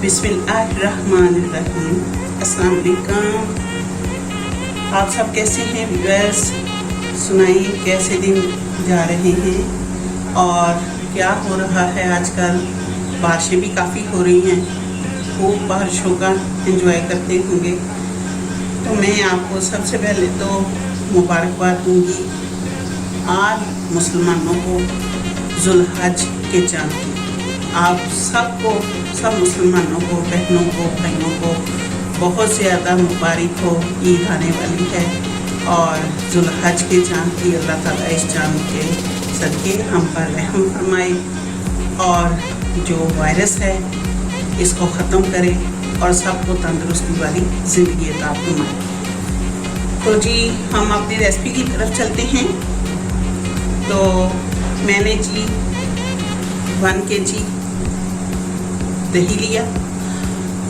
बिस्मिल्लाहिर्रहमानिर्रहीम। अस्सलाम वालेकुम। आप सब कैसे हैं व्यूअर्स? सुनाइए कैसे दिन जा रहे हैं और क्या हो रहा है आजकल। बारिशें भी काफ़ी हो रही हैं, खूब बारिशों का एंजॉय करते होंगे। तो मैं आपको सबसे पहले तो मुबारकबाद दूंगी आज मुसलमानों को जुल्हज के चांद की। आप सबको, सब मुसलमानों को, बहनों को, भाइयों को बहुत ज़्यादा मुबारक हो। ईद आने वाली है और जुल्हज के चांद की अल्लाह ताला इस चांद के सदके हम पर रहम फरमाए और जो वायरस है इसको ख़त्म करे और सबको तंदुरुस्ती वाली ज़िंदगी अता फरमाए। तो जी हम अपनी रेसिपी की तरफ चलते हैं। तो मैंने जी 1 kg दही लिया,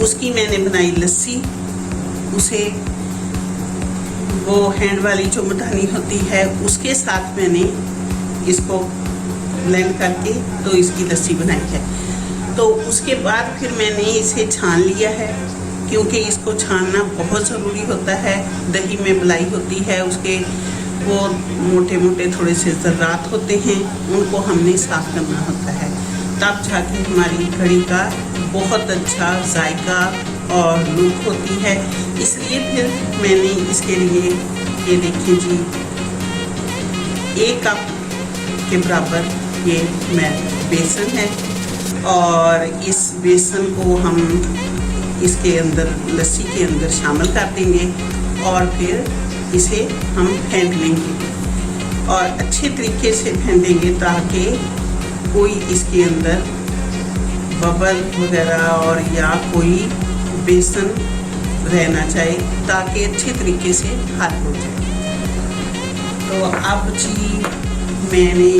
उसकी मैंने बनाई लस्सी। उसे वो हैंड वाली जो मधानी होती है उसके साथ मैंने इसको ब्लेंड करके तो इसकी लस्सी बनाई है। तो उसके बाद फिर मैंने इसे छान लिया है, क्योंकि इसको छानना बहुत ज़रूरी होता है। दही में मलाई होती है, उसके वो मोटे मोटे थोड़े से ज़र्रात होते हैं, उनको हमने साफ़ करना होता है, तब जाके हमारी कढ़ी का बहुत अच्छा जायका और लुक होती है। इसलिए फिर मैंने इसके लिए ये देखिए जी 1 कप के बराबर ये मैं बेसन है और इस बेसन को हम इसके अंदर लस्सी के अंदर शामिल कर देंगे और फिर इसे हम फेंट लेंगे और अच्छे तरीके से फेंटेंगे ताकि कोई इसके अंदर बबल वगैरह और या कोई बेसन रहना चाहिए, ताकि अच्छे तरीके से हल हो जाए। तो अब जी मैंने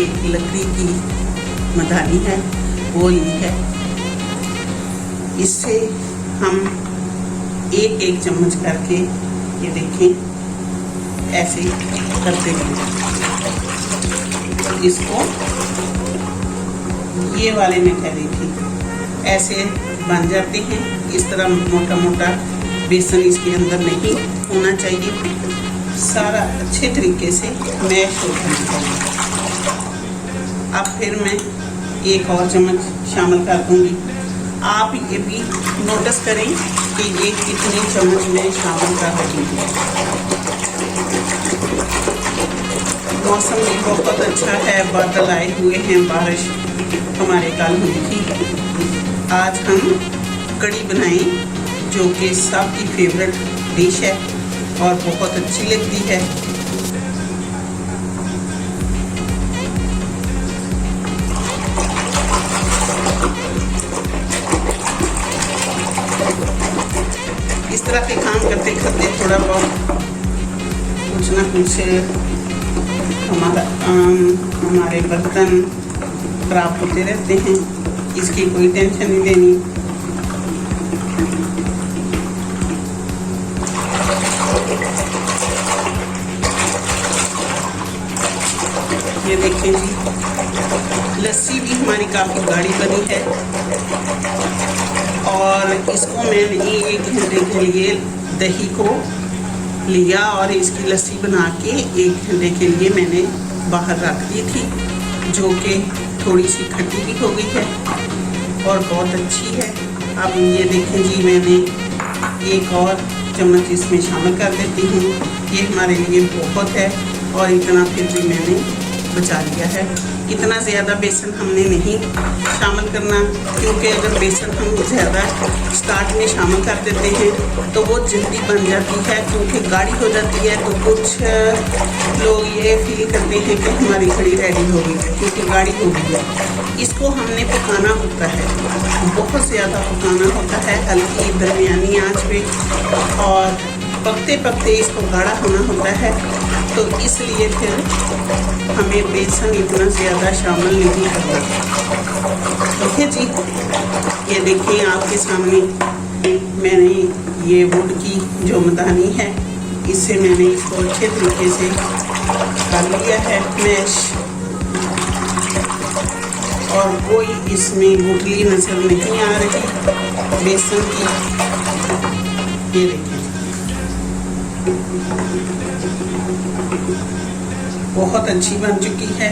एक लकड़ी की मधानी है वो ली है, इससे हम एक चम्मच करके ये देखें ऐसे करते हैं। इसको ये वाले में कह रही थी ऐसे बन जाते हैं। इस तरह मोटा मोटा बेसन इसके अंदर नहीं होना चाहिए, सारा अच्छे तरीके से मैश हो जाना चाहिए। अब फिर मैं 1 और चम्मच शामिल कर दूंगी। आप ये भी नोटिस करें कि ये कितनी चम्मच में शामिल कर रही हूँ। मौसम भी बहुत अच्छा है, बादल आए हुए हैं, बारिश हमारे कल हुई थी। आज हम कढ़ी बनाएं जो कि सबकी फेवरेट डिश है और बहुत अच्छी लगती है। इस तरह के काम करते करते थोड़ा बहुत कुछ ना कुछ हमारे बर्तन खराब होते रहते हैं, इसकी कोई टेंशन नहीं लेनी। ये देखिए जी लस्सी भी हमारी काफ़ी गाढ़ी बनी है और इसको मैंने 1 घंटे के लिए दही को लिया और इसकी लस्सी बना के 1 घंटे के लिए मैंने बाहर रख दी थी, जो कि थोड़ी सी खट्टी भी हो गई है और बहुत अच्छी है। अब ये देखें जी मैंने 1 और चम्मच इसमें शामिल कर देती हूँ। ये हमारे लिए बहुत है और इतना फिर भी मैंने बचा लिया है। इतना ज़्यादा बेसन हमने नहीं शामिल करना, क्योंकि अगर बेसन हम ज़्यादा स्टार्ट में शामिल कर देते हैं तो वो जल्दी बन जाती है, क्योंकि गाढ़ी हो जाती है। तो कुछ लोग ये फील करते हैं कि हमारी कढ़ी रेडी हो गई है क्योंकि गाढ़ी हो गई है। इसको हमने पकाना होता है, बहुत ज़्यादा पकाना होता है, हल्की दरमियानी आँच पे, और पकते पकते इसको गाढ़ा होना होता है। तो इसलिए फिर हमें बेसन इतना ज़्यादा शामिल नहीं करना। देखिए जी ये देखिए आपके सामने मैंने ये वुड की जो मदानी है इससे मैंने इसको अच्छे तरीके से कर लिया है मैश। और कोई इसमें गुठली नजर नहीं आ रही बेसन की। ये देखिए बहुत अच्छी बन चुकी है।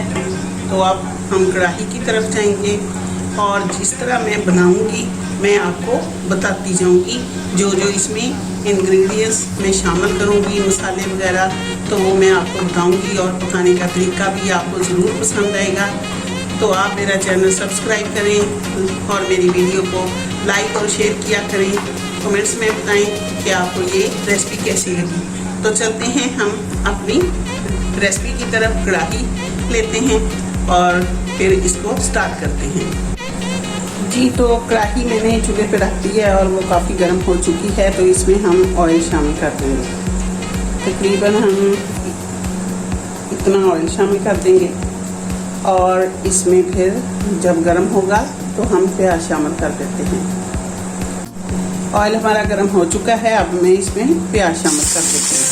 तो अब हम कढ़ाई की तरफ जाएंगे और जिस तरह मैं बनाऊंगी मैं आपको बताती जाऊंगी। जो जो इसमें इंग्रेडिएंट्स मैं शामिल करूंगी, मसाले वगैरह, तो वो मैं आपको बताऊंगी और पकाने का तरीका भी आपको ज़रूर पसंद आएगा। तो आप मेरा चैनल सब्सक्राइब करें और मेरी वीडियो को लाइक और शेयर किया करें। कमेंट्स में बताएं कि आपको ये रेसिपी कैसी लगी। तो चलते हैं हम अपनी रेसिपी की तरफ। कढ़ाई लेते हैं और फिर इसको स्टार्ट करते हैं। जी, तो कढ़ाई मैंने चूल्हे पे रख दी है और वो काफ़ी गर्म हो चुकी है। तो इसमें हम ऑयल शामिल कर देंगे। तकरीबन हम इतना ऑयल शामिल कर देंगे और इसमें फिर जब गर्म होगा तो हम प्याज शामिल कर देते हैं। ऑयल हमारा गर्म हो चुका है, अब मैं इसमें प्याज शामिल कर देती हूँ।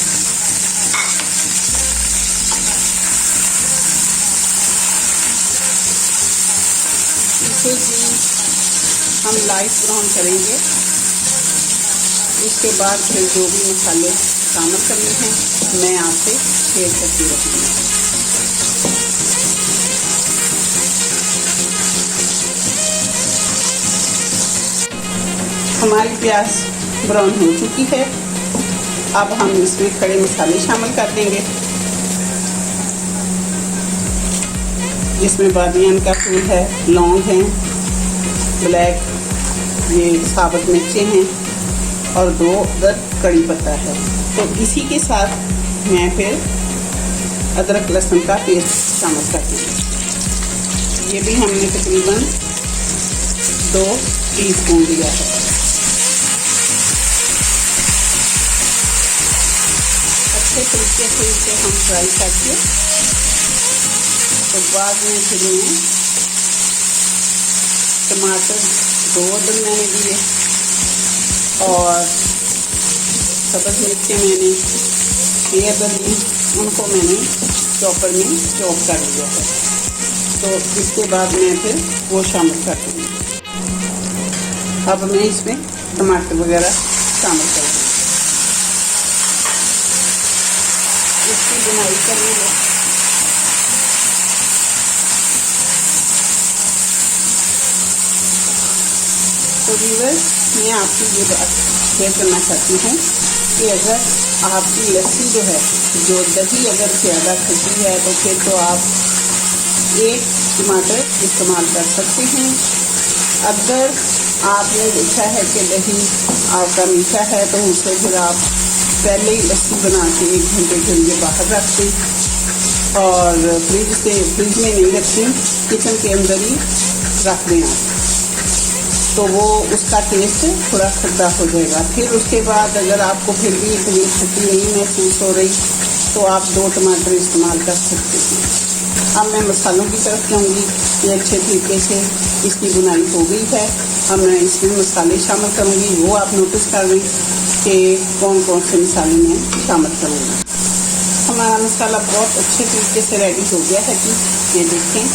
इसे भी हम लाइट ब्राउन करेंगे। उसके बाद फिर जो भी मसाले शामिल करने हैं मैं आपसे शेयर करती रहूँगी। हमारी प्याज ब्राउन हो चुकी है। अब हम इसमें खड़े मसाले शामिल कर देंगे, जिसमें बादियान का फूल है, लौंग है, ब्लैक ये साबुत मिर्चें हैं और 2 अदरक कड़ी पत्ता है। तो इसी के साथ मैं फिर अदरक लहसुन का पेस्ट शामिल कर दूँगी। ये भी हमने तकरीबन 2 टीस्पून लिया है। अच्छे तरीके से इसे हम फ्राई करके तो बाद में फिर मैं टमाटर 2 अदद मैंने दिए और सब्ज़ मिर्चें मैंने 6 अदद ली, उनको मैंने चॉपर में चॉप कर दिया है। तो इसके बाद मैं फिर वो शामिल कर दूँगी। अब मैं इसमें टमाटर वगैरह शामिल कर दूँगी। इसकी बुनाई करेंगे। तो व्यूअर्स, मैं आपकी ये बात शेयर करना चाहती हूँ कि अगर आपकी लस्सी जो है, जो दही अगर ज़्यादा खट्टी है तो फिर तो आप 1 टमाटर इस्तेमाल कर सकते हैं। अगर आपने देखा है कि दही आपका मीठा है तो उसे फिर आप पहले ही लस्सी बना के 1 घंटे के लिए बाहर रख दें और फ्रिज में नहीं रखें, किचन के अंदर ही रख दें आप, तो वो उसका टेस्ट थोड़ा खट्टा हो जाएगा। फिर उसके बाद अगर आपको फिर भी इतनी खट्टी नहीं महसूस हो रही तो आप 2 टमाटर इस्तेमाल कर सकते हैं। अब मैं मसालों की तरफ जाऊंगी। ये अच्छे तरीके से इसकी बुनाई हो गई है। अब मैं इसमें मसाले शामिल करूंगी। वो आप नोटिस कर लें कि कौन कौन से मसाले मैं शामिल करूँगी। हमारा मसाला बहुत अच्छे तरीके से रेडी हो गया है कि ये देखें।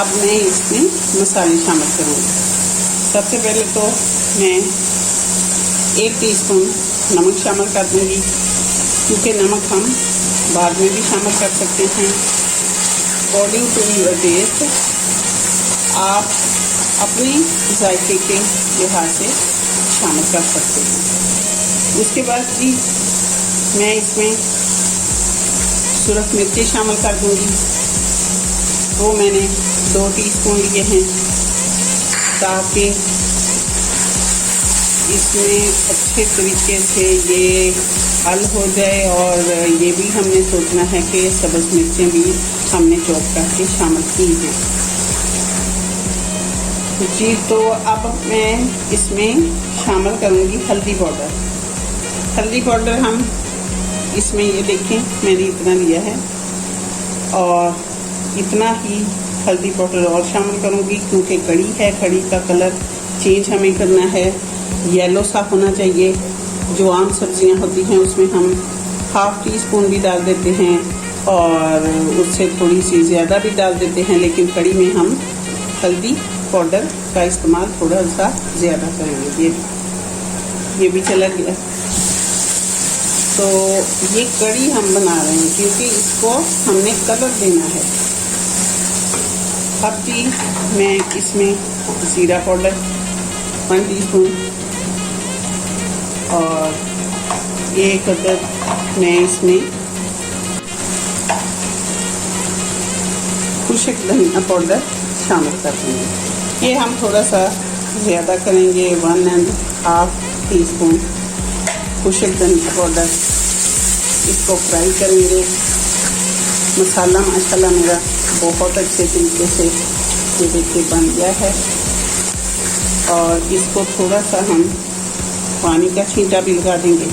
अब मैं इसमें मसाले शामिल करूँगी। सबसे पहले तो मैं 1 टीस्पून नमक शामिल कर दूँगी, क्योंकि नमक हम बाद में भी शामिल कर सकते हैं। अकॉर्डिंग टू योर टेस्ट, आप अपने जायके के लिहाज से शामिल कर सकते हैं। उसके बाद भी मैं इसमें सुरख मिर्ची शामिल कर दूँगी। वो मैंने 2 टीस्पून लिए हैं, ताकि इसमें अच्छे तरीके से ये हल हो जाए। और ये भी हमने सोचना है कि सब्ज़ मिर्चें भी हमने चॉप करके शामिल की हैं। जी, तो अब मैं इसमें शामिल करूँगी हल्दी पाउडर। हल्दी पाउडर हम इसमें ये देखें मैंने इतना लिया है और इतना ही हल्दी पाउडर और शामिल करूँगी, क्योंकि कड़ी है, कड़ी का कलर चेंज हमें करना है, येलो सा होना चाहिए। जो आम सब्जियां होती हैं उसमें हम 1/2 टीस्पून भी डाल देते हैं और उससे थोड़ी सी ज़्यादा भी डाल देते हैं, लेकिन कड़ी में हम हल्दी पाउडर का इस्तेमाल थोड़ा सा ज़्यादा करेंगे। ये भी चला गया। तो ये कड़ी हम बना रहे हैं क्योंकि इसको हमने कलर देना है। अब जी मैं इसमें ज़ीरा पाउडर 1 टीस्पून और 1 अदद मैं इसमें खुशक धनिया पाउडर शामिल कर देंगे। ये हम थोड़ा सा ज़्यादा करेंगे, 1.5 टीस्पून खुशक धनिया पाउडर। इसको फ्राई करेंगे। मसाला माशाल्लाह मेरा बहुत अच्छे तरीके से ये देखिए बन गया है। और इसको थोड़ा सा हम पानी का छींटा भी लगा देंगे।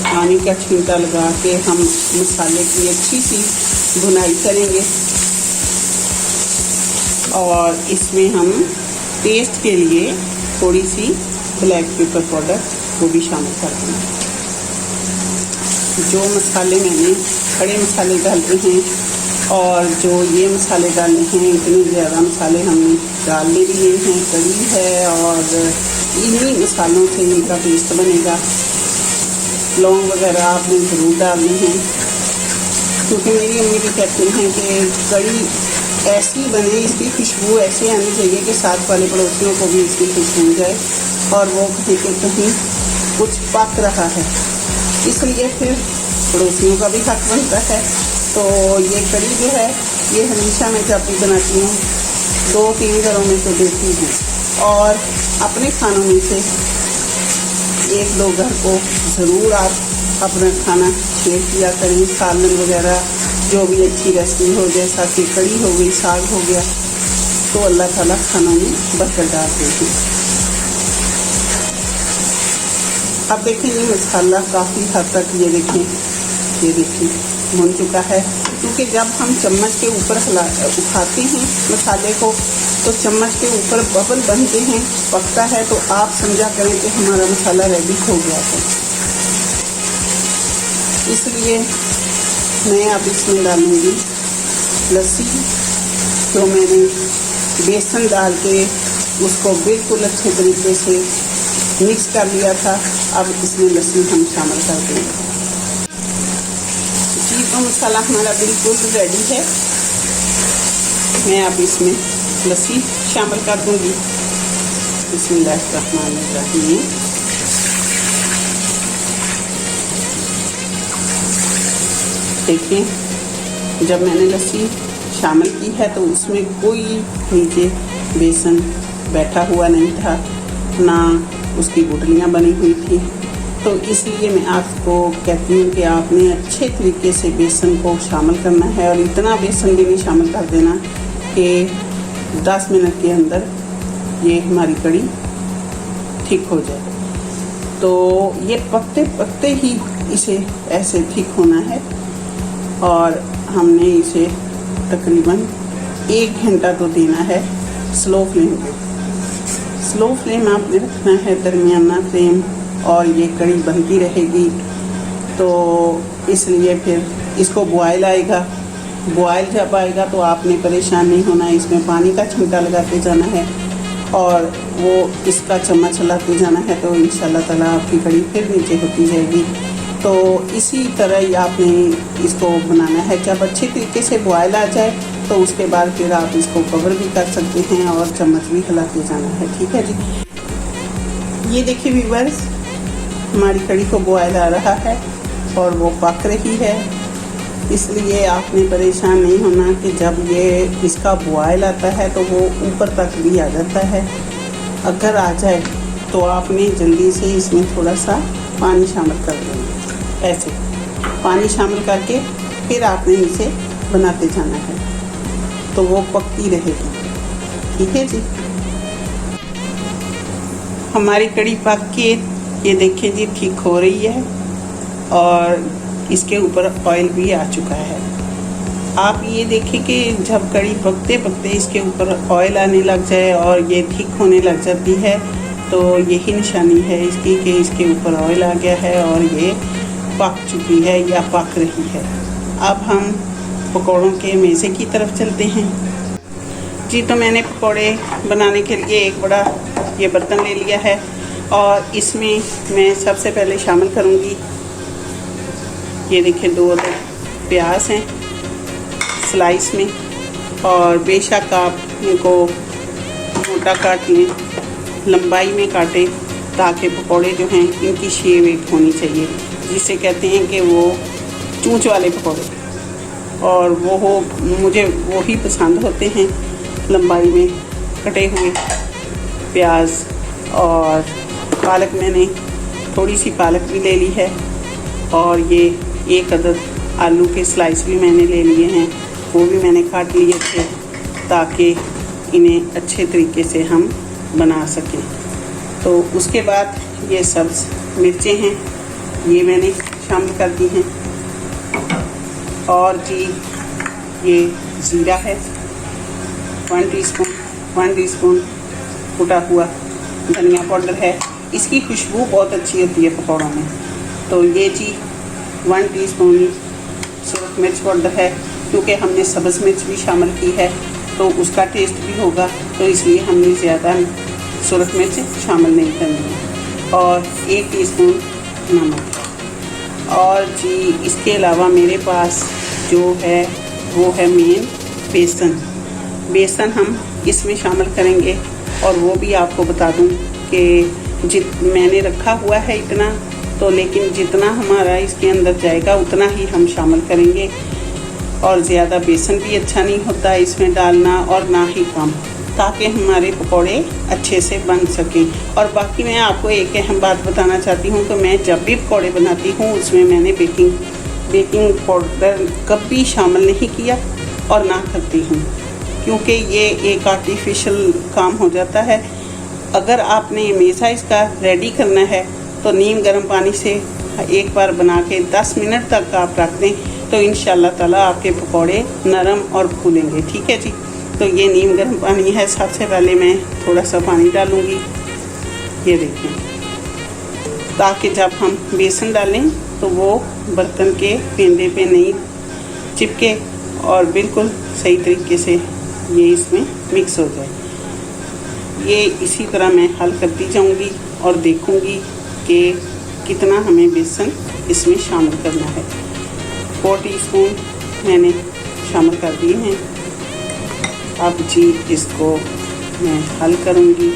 पानी का छींटा लगा के हम मसाले की अच्छी सी भुनाई करेंगे और इसमें हम टेस्ट के लिए थोड़ी सी ब्लैक पेपर पाउडर वो भी शामिल कर देंगे। जो मसाले मैंने खड़े मसाले डाले हैं और जो ये मसाले डाले हैं, इतने ज़्यादा मसाले हमने डालने लिए हैं। कड़ी है और इन्हीं मसालों से इनका टेस्ट बनेगा। लौंग वगैरह आपने ज़रूर डालने हैं क्योंकि मेरी अम्मी भी कहती हैं कि कड़ी ऐसी बने, इसकी खुशबू ऐसी आनी चाहिए कि साथ वाले पड़ोसियों को भी इसकी खुशबू जाए और वो कहीं के कहीं कुछ पक रहा है। इसलिए फिर पड़ोसियों का भी हक बनता है। तो ये कड़ी जो है ये हमेशा मैं जब भी बनाती हूँ 2-3 घरों में तो देती हूँ और अपने खानों में से 1-2 घर को ज़रूर आप अपना खाना शेयर किया करें। सालन वगैरह जो भी अच्छी रेसिपी हो, जैसा कि कड़ी हो गई, साग हो गया, तो अल्लाह ताला खानों में बरकत डालते हैं। अब देखें ये मसाला काफ़ी हद तक ये देखिए भुन चुका है। क्योंकि जब हम चम्मच के ऊपर उठाते हैं मसाले को तो चम्मच के ऊपर बबल बनते हैं, पकता है, तो आप समझा करें कि हमारा मसाला रेडी हो गया है। इसलिए मैं अब इसमें डालूँगी लस्सी, जो मैंने बेसन डाल के उसको बिल्कुल अच्छे तरीके से मिक्स कर लिया था। अब इसमें लस्सी हम शामिल कर देंगे। जी तो मसाला हमारा बिल्कुल रेडी है। मैं अब इसमें लस्सी शामिल कर दूंगी। बिस्मिल्लाहिर्रहमानिर्रहीम। देखिए जब मैंने लस्सी शामिल की है तो उसमें कोई नीचे बेसन बैठा हुआ नहीं था, ना उसकी गुठलियाँ बनी हुई थी। तो इसलिए मैं आपको कहती हूँ कि आपने अच्छे तरीके से बेसन को शामिल करना है और इतना बेसन भी नहीं शामिल कर देना कि 10 मिनट के अंदर ये हमारी कड़ी ठीक हो जाए। तो ये पकते पकते ही इसे ऐसे ठीक होना है और हमने इसे तकरीबन 1 घंटा तो देना है स्लो फ्लेम पे। स्लो फ्लेम आपने रखना है, दरमियाना फ्लेम, और ये कड़ी बनती रहेगी। तो इसलिए फिर इसको बॉयल आएगा। बॉयल जब आएगा तो आपने परेशान नहीं होना है। इसमें पानी का छींटा लगाते जाना है और वो इसका चम्मच चलाते जाना है, तो इंशाल्लाह ताला आपकी कड़ी फिर नीचे होती जाएगी। तो इसी तरह ही आपने इसको बनाना है। जब अच्छे तरीके से बॉयल आ जाए तो उसके बाद फिर आप इसको कवर भी कर सकते हैं और चम्मच भी हिलाते जाना है। ठीक है जी। ये देखिए व्यूअर्स, हमारी कड़ी को बॉयल आ रहा है और वो पक रही है। इसलिए आपने परेशान नहीं होना कि जब ये इसका बॉयल आता है तो वो ऊपर तक भी आ जाता है। अगर आ जाए तो आपने जल्दी से इसमें थोड़ा सा पानी शामिल कर देना। ऐसे पानी शामिल करके फिर आपने इसे बनाते जाना है तो वो पकती रहेगी। ठीक है जी। हमारी कड़ी पक के ये देखिए जी ठीक हो रही है और इसके ऊपर ऑयल भी आ चुका है। आप ये देखिए कि जब कड़ी पकते पकते इसके ऊपर ऑयल आने लग जाए और ये ठीक होने लग जाती है तो यही निशानी है इसकी कि इसके ऊपर ऑयल आ गया है और ये पक चुकी है या पक रही है। अब हम पकौड़ों के मेज़े की तरफ चलते हैं। जी, तो मैंने पकौड़े बनाने के लिए एक बड़ा ये बर्तन ले लिया है और इसमें मैं सबसे पहले शामिल करूँगी, ये देखिए 2 प्याज हैं स्लाइस में, और बेशक आप इनको मोटा काट लें, लंबाई में काटें, ताकि पकौड़े जो हैं इनकी शेप एक होनी चाहिए, जिसे कहते हैं कि वो चूंच वाले पकौड़े, और वो हो मुझे वो ही पसंद होते हैं। लंबाई में कटे हुए प्याज और पालक, मैंने थोड़ी सी पालक भी ले ली है, और ये 1 अदद आलू के स्लाइस भी मैंने ले लिए हैं, वो भी मैंने काट लिए थे ताकि इन्हें अच्छे तरीके से हम बना सकें। तो उसके बाद ये सब्ज़ मिर्चें हैं, ये मैंने शामिल कर दी हैं, और जी ये ज़ीरा है 1 टीस्पून कुटा हुआ धनिया पाउडर है, इसकी खुशबू बहुत अच्छी होती है पकौड़ों में। तो ये जी 1 टीस्पून सूरख मिर्च पाउडर है, क्योंकि हमने सब्ज़ मिर्च भी शामिल की है तो उसका टेस्ट भी होगा, तो इसलिए हमने ज़्यादा सूरख मिर्च शामिल नहीं करनी है। और 1 टीस्पून नमक, और जी इसके अलावा मेरे पास जो है वो है मेन बेसन हम इसमें शामिल करेंगे, और वो भी आपको बता दूं कि मैंने रखा हुआ है इतना, तो लेकिन जितना हमारा इसके अंदर जाएगा उतना ही हम शामिल करेंगे, और ज़्यादा बेसन भी अच्छा नहीं होता इसमें डालना, और ना ही कम, ताकि हमारे पकौड़े अच्छे से बन सकें। और बाकी मैं आपको एक अहम बात बताना चाहती हूँ कि मैं जब भी पकौड़े बनाती हूँ उसमें मैंने बेकिंग पाउडर कभी शामिल नहीं किया और ना करती हूँ, क्योंकि ये एक आर्टिफिशियल काम हो जाता है। अगर आपने हमेशा इसका रेडी करना है तो नीम गर्म पानी से एक बार बना के 10 मिनट तक आप रख दें, तो इंशाल्लाह ताला आपके पकौड़े नरम और फूलेंगे। ठीक है जी। तो ये नीम गर्म पानी है, सबसे पहले मैं थोड़ा सा पानी डालूँगी, ये देखें, ताकि जब हम बेसन डालें तो वो बर्तन के पेंदे पे नहीं चिपके और बिल्कुल सही तरीके से ये इसमें मिक्स हो जाए। ये इसी तरह मैं हल करती जाऊंगी और देखूंगी कि कितना हमें बेसन इसमें शामिल करना है। 4 टीस्पून मैंने शामिल कर दिए हैं। अब जी इसको मैं हल करूंगी।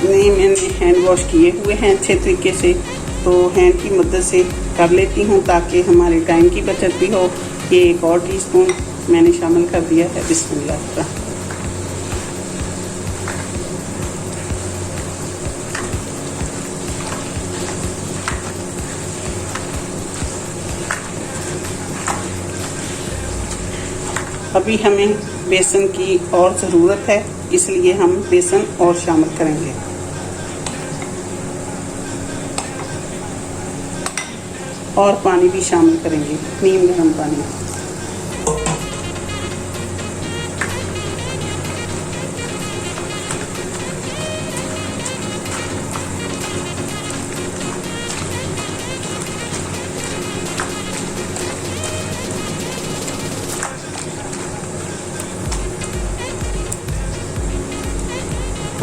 मैंने हैंड वॉश किए हुए हैं अच्छे तरीके से, तो हैंड की मदद से कर लेती हूँ ताकि हमारे टाइम की बचत भी हो। ये 1 और टीस्पून मैंने शामिल कर दिया है। बिस्मिल्लाह। अभी हमें बेसन की और ज़रूरत है, इसलिए हम बेसन और शामिल करेंगे। और पानी भी शामिल करेंगे, नीम गर्म पानी।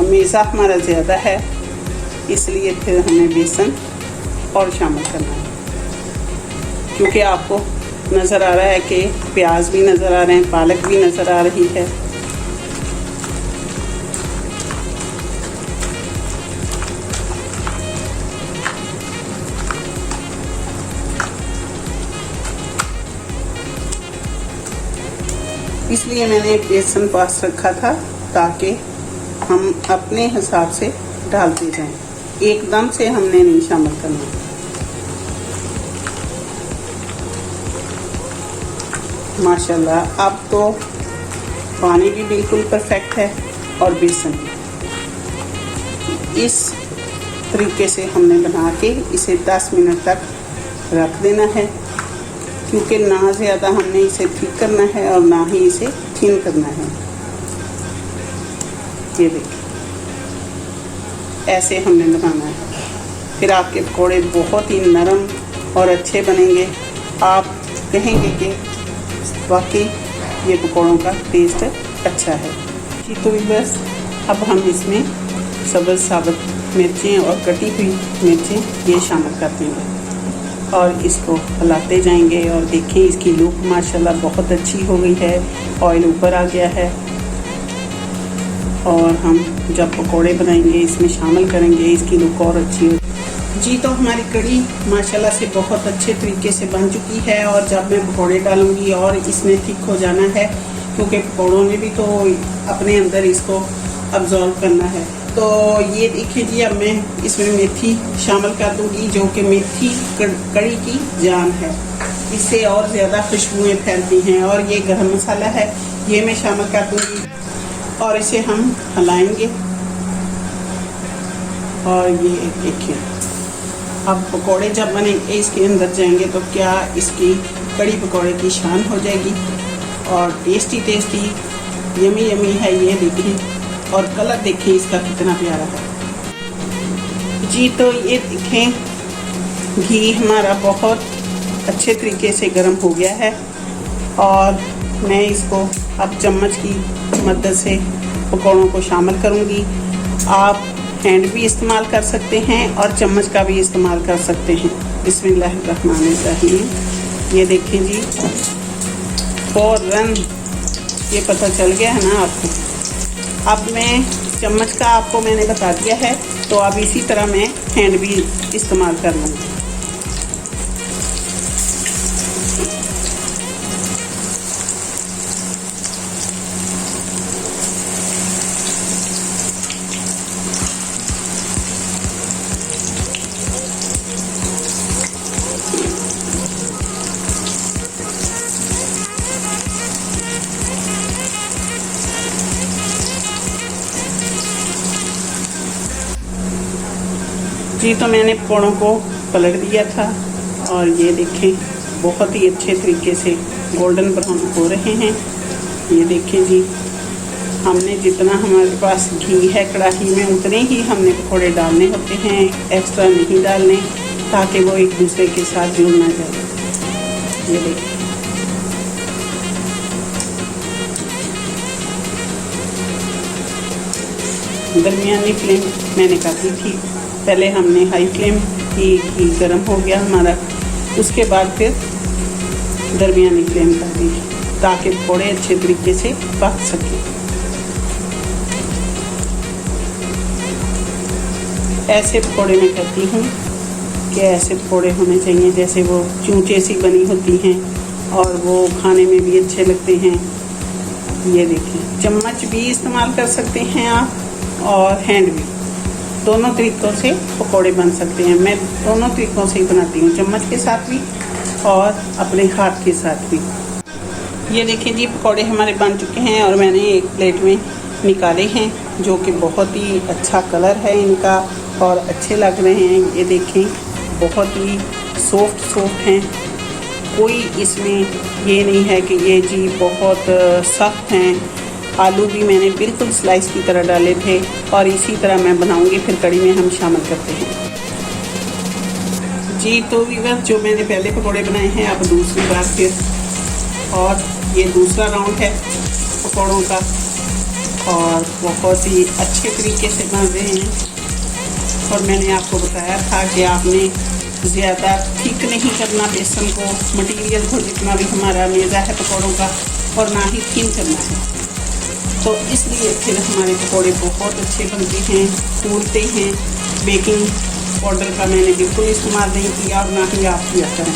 मेज़ा हमारा ज़्यादा है, इसलिए फिर हमें बेसन और शामिल करना है, क्योंकि आपको नज़र आ रहा है कि प्याज भी नज़र आ रहे हैं, पालक भी नज़र आ रही है। इसलिए मैंने बेसन पास रखा था ताकि हम अपने हिसाब से डालते जाएं, एकदम से हमने नहीं शामिल करना। माशाल्लाह अब तो पानी भी बिल्कुल परफेक्ट है और बेसन भी। इस तरीके से हमने बना के इसे 10 मिनट तक रख देना है, क्योंकि ना ज़्यादा हमने इसे थिक करना है और ना ही इसे थिन करना है। ये देखिए, ऐसे हमने बनाना है। फिर आपके पकौड़े बहुत ही नरम और अच्छे बनेंगे। आप कहेंगे कि वाकई ये पकौड़ों का टेस्ट अच्छा है जी। तो बस अब हम इसमें सब्ज़ साबुत मिर्चें और कटी हुई मिर्चें ये शामिल कर देंगे और इसको हिलाते जाएंगे। और देखिए इसकी लुक माशाल्लाह बहुत अच्छी हो गई है, ऑयल ऊपर आ गया है। और हम जब पकोड़े बनाएंगे इसमें शामिल करेंगे, इसकी लुक और अच्छी हो जी। तो हमारी कढ़ी माशाल्लाह से बहुत अच्छे तरीके से बन चुकी है। और जब मैं पकोड़े डालूंगी और इसने थिक हो जाना है, क्योंकि पकोड़ों ने भी तो अपने अंदर इसको अब्जॉर्व करना है। तो ये देखिए जी, अब मैं इसमें मेथी शामिल कर दूंगी, जो कि मेथी कढ़ी की जान है। इससे और ज़्यादा खुशबुएँ फैलती हैं। और ये गरम मसाला है, ये मैं शामिल कर दूंगी और इसे हम हिलाएंगे। और ये देखिए, अब पकोड़े जब बनेंगे इसके अंदर जाएंगे तो क्या इसकी कढ़ी पकोड़े की शान हो जाएगी। और टेस्टी टेस्टी यमी यमी है ये देखिए। और कलर देखिए इसका कितना प्यारा है जी। तो ये देखें, घी हमारा बहुत अच्छे तरीके से गर्म हो गया है। और मैं इसको अब चम्मच की मदद से पकौड़ों को शामिल करूंगी। आप हैंड भी इस्तेमाल कर सकते हैं और चम्मच का भी इस्तेमाल कर सकते हैं। बिस्मिल्लाहिर्रहमानिर्रहीम। ये देखें जी, फौरन ये पता चल गया है ना आपको। अब मैं चम्मच का आपको मैंने बता दिया है, तो अब इसी तरह मैं हैंड भी इस्तेमाल कर लूँगी। जी, तो मैंने पकौड़ों को पलट दिया था और ये देखें बहुत ही अच्छे तरीके से गोल्डन ब्राउन हो रहे हैं। ये देखें जी, हमने जितना हमारे पास घी है कढ़ाई में उतने ही हमने पकौड़े डालने होते हैं, एक्स्ट्रा नहीं डालने, ताकि वो एक दूसरे के साथ जुड़ ना जाए। ये देखें, दरमियानी फ्लेम मैंने कर दी थी। पहले हमने हाई फ्लेम की, घी गर्म हो गया हमारा, उसके बाद फिर दरमियानी फ्लेम कर दी ताकि पकौड़े अच्छे तरीके से पक सकें। ऐसे पकौड़े मैं कहती हूँ कि ऐसे पकौड़े होने चाहिए जैसे वो चूंचे सी बनी होती हैं और वो खाने में भी अच्छे लगते हैं। ये देखिए, चम्मच भी इस्तेमाल कर सकते हैं आप और हैंड भी, दोनों तरीक़ों से पकोड़े बन सकते हैं। मैं दोनों तरीक़ों से ही बनाती हूँ, चम्मच के साथ भी और अपने हाथ के साथ भी। ये देखिए जी, पकोड़े हमारे बन चुके हैं और मैंने एक प्लेट में निकाले हैं, जो कि बहुत ही अच्छा कलर है इनका और अच्छे लग रहे हैं। ये देखें, बहुत ही सॉफ्ट हैं, कोई इसमें ये नहीं है कि ये जी बहुत सख्त हैं। आलू भी मैंने बिल्कुल स्लाइस की तरह डाले थे और इसी तरह मैं बनाऊंगी, फिर कड़ी में हम शामिल करते हैं जी। तो व्यूअर्स, जो मैंने पहले पकोड़े बनाए हैं, अब दूसरी बार फिर, और ये दूसरा राउंड है पकोड़ों का और बहुत ही अच्छे तरीके से बन रहे हैं। और मैंने आपको बताया था कि आपने ज़्यादा थिक नहीं करना बेसन को, मटेरियल को, जितना भी हमारा मैदा है पकोड़ों का, और ना ही थिन करना है। तो इसलिए फिर हमारे पकोड़े बहुत अच्छे बनते हैं, फूलते हैं। बेकिंग पाउडर का मैंने बिल्कुल इस्तेमाल नहीं किया और ना ही आप किया करें।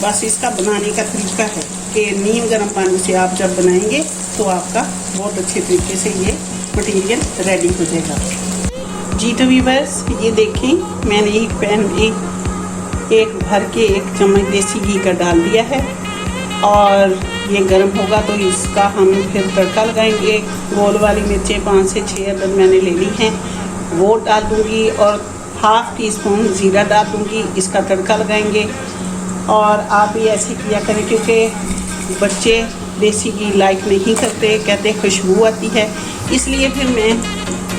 बस इसका बनाने का तरीका है कि नीम गर्म पानी से आप जब बनाएंगे तो आपका बहुत अच्छे तरीके से ये मटेरियल रेडी हो जाएगा जी। तो व्यूअर्स, ये देखें, मैंने एक पैन में एक भर के 1 चम्मच देसी घी का डाल दिया है और ये गर्म होगा तो इसका हम फिर तड़का लगाएंगे। गोल वाली मिर्चें 5 से 6 अदद मैंने ले ली हैं, वो डाल दूँगी और ½ टीस्पून ज़ीरा डाल दूँगी। इसका तड़का लगाएंगे और आप भी ऐसे किया करें, क्योंकि बच्चे देसी घी लाइक नहीं करते, कहते खुशबू आती है। इसलिए फिर मैं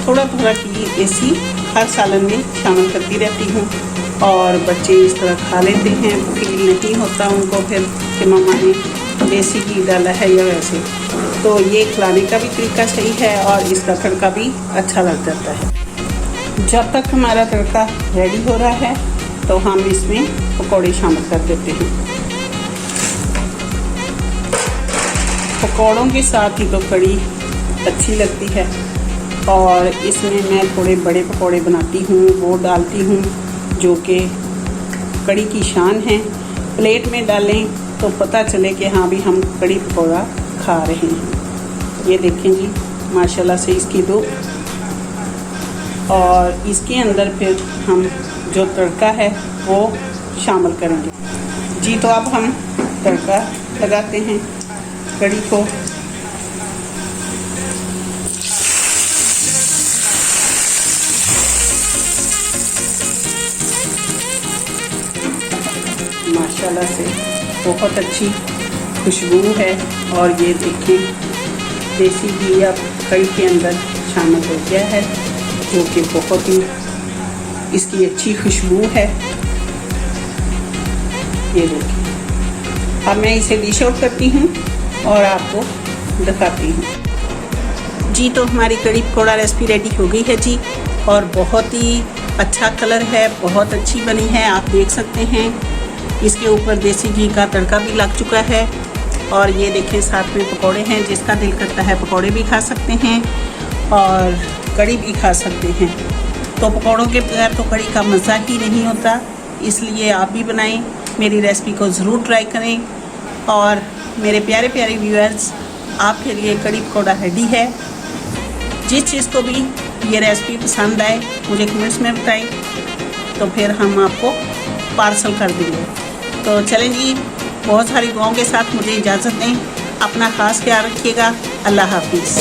थोड़ा थोड़ा घी देसी हर सालन में शामिल करती रहती हूँ और बच्चे इस तरह खा लेते हैं। फील नहीं होता उनको फिर कि मम्मा ने देसी घी डाला है या वैसे। तो ये खिलाने का भी तरीका सही है और इसका तड़का भी अच्छा लग जाता है। जब तक हमारा तड़का रेडी हो रहा है तो हम इसमें पकौड़े शामिल कर देते हैं। पकौड़ों के साथ ही तो कड़ी अच्छी लगती है और इसमें मैं थोड़े बड़े पकौड़े बनाती हूँ, वो डालती हूँ जो कि कड़ी की शान है। प्लेट में डालें तो पता चले कि हाँ भी हम कड़ी पकौड़ा खा रहे हैं। ये देखें जी, माशाल्लाह से इसकी दो। और इसके अंदर फिर हम जो तड़का है वो शामिल करेंगे जी। तो अब हम तड़का लगाते हैं कड़ी को। माशाल्लाह से बहुत अच्छी खुशबू है और ये देखें देसी घी अब कड़ी के अंदर शामिल हो गया है, जो कि बहुत ही इसकी अच्छी खुशबू है। ये देखिए, अब मैं इसे डिश आउट करती हूँ और आपको दिखाती हूँ जी। तो हमारी कड़ी पकौड़ा रेसिपी रेडी हो गई है जी और बहुत ही अच्छा कलर है, बहुत अच्छी बनी है। आप देख सकते हैं इसके ऊपर देसी घी का तड़का भी लग चुका है और ये देखें साथ में पकौड़े हैं। जिसका दिल करता है पकौड़े भी खा सकते हैं और कड़ी भी खा सकते हैं। तो पकौड़ों के बगैर तो कड़ी का मज़ा ही नहीं होता, इसलिए आप भी बनाएं, मेरी रेसिपी को ज़रूर ट्राई करें। और मेरे प्यारे प्यारे व्यूअर्स, आपके लिए कड़ी पकौड़ा रेडी है। जिस चीज़ को भी ये रेसिपी पसंद आए मुझे कमेंट्स में बताएं, तो फिर हम आपको पार्सल कर देंगे। तो चलें जी, बहुत सारी दुआओं के साथ मुझे इजाज़त दें। अपना ख़ास ख्याल रखिएगा। अल्लाह हाफिज़।